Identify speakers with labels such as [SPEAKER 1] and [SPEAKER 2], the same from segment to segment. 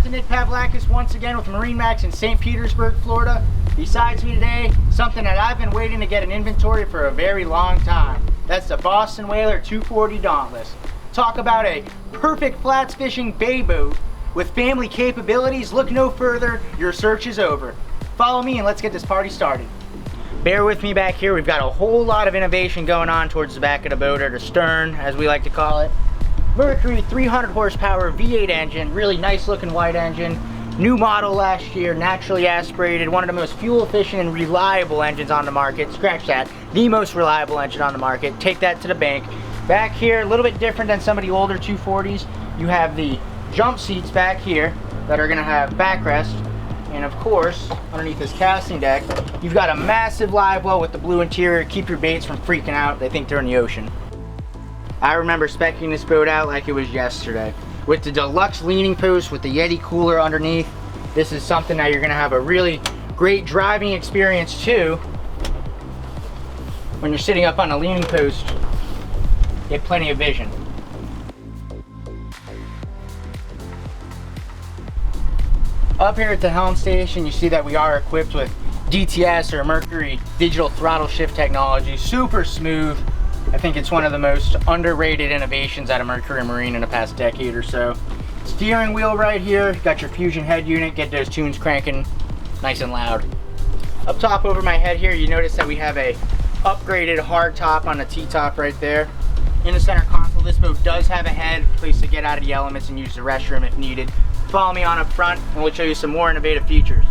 [SPEAKER 1] Captain Nick Pavlakis once again with MarineMax in St. Petersburg, Florida. Besides me today, something that I've been waiting to get an inventory for a very long time. That's the Boston Whaler 240 Dauntless. Talk about a perfect flats fishing bay boat with family capabilities. Look no further, your search is over. Follow me and let's get this party started. Bear with me back here, we've got a whole lot of innovation going on towards the back of the boat, or the stern as we like to call it. Mercury 300 horsepower V8 engine, really nice looking white engine. New model last year, naturally aspirated, one of the most fuel efficient and reliable engines on the market. Scratch that, the most reliable engine on the market. Take that to the bank. Back here, a little bit different than some of the older 240s. You have the jump seats back here that are gonna have backrest. And of course, underneath this casting deck, you've got a massive live well with the blue interior. Keep your baits from freaking out. They think they're in the ocean. I remember speccing this boat out like it was yesterday. With the deluxe leaning post with the Yeti cooler underneath, this is something that you're gonna have a really great driving experience too. When you're sitting up on a leaning post, get plenty of vision. Up here at the helm station, you see that we are equipped with DTS or Mercury digital throttle shift technology. Super smooth. I think it's one of the most underrated innovations out of Mercury Marine in the past decade or so. Steering wheel right here, got your fusion head unit, get those tunes cranking nice and loud. Up top over my head here, you notice that we have a upgraded hard top on the T-top right there. In the center console, this boat does have a head, place to get out of the elements and use the restroom if needed. Follow me on up front and we'll show you some more innovative features.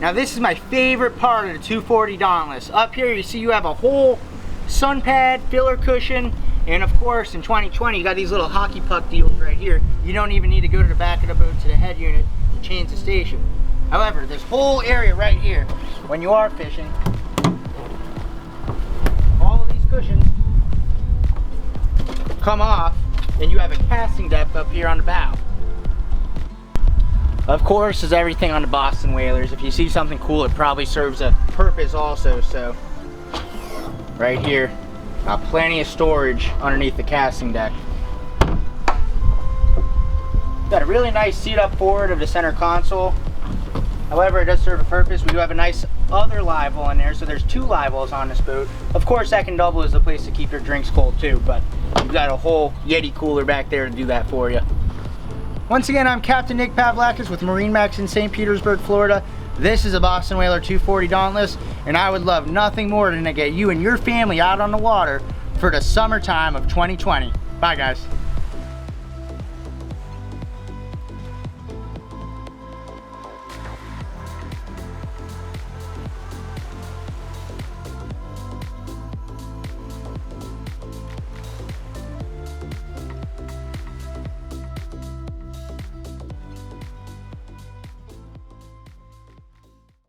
[SPEAKER 1] Now this is my favorite part of the 240 Dauntless. Up here you see you have a whole sun pad, filler cushion, and of course in 2020 you got these little hockey puck deals right here. You don't even need to go to the back of the boat to the head unit to change the station. However, this whole area right here, when you are fishing, all of these cushions come off and you have a casting depth up here on the bow. Of course, as everything on the Boston Whalers, if you see something cool, it probably serves a purpose also. So, right here, got plenty of storage underneath the casting deck. Got a really nice seat up forward of the center console. However, it does serve a purpose. We do have a nice other live well in there, so there's two live wells on this boat. Of course, that can double as a place to keep your drinks cold too, but you've got a whole Yeti cooler back there to do that for you. Once again, I'm Captain Nick Pavlakis with MarineMax in St. Petersburg, Florida. This is a Boston Whaler 240 Dauntless, and I would love nothing more than to get you and your family out on the water for the summertime of 2020. Bye, guys.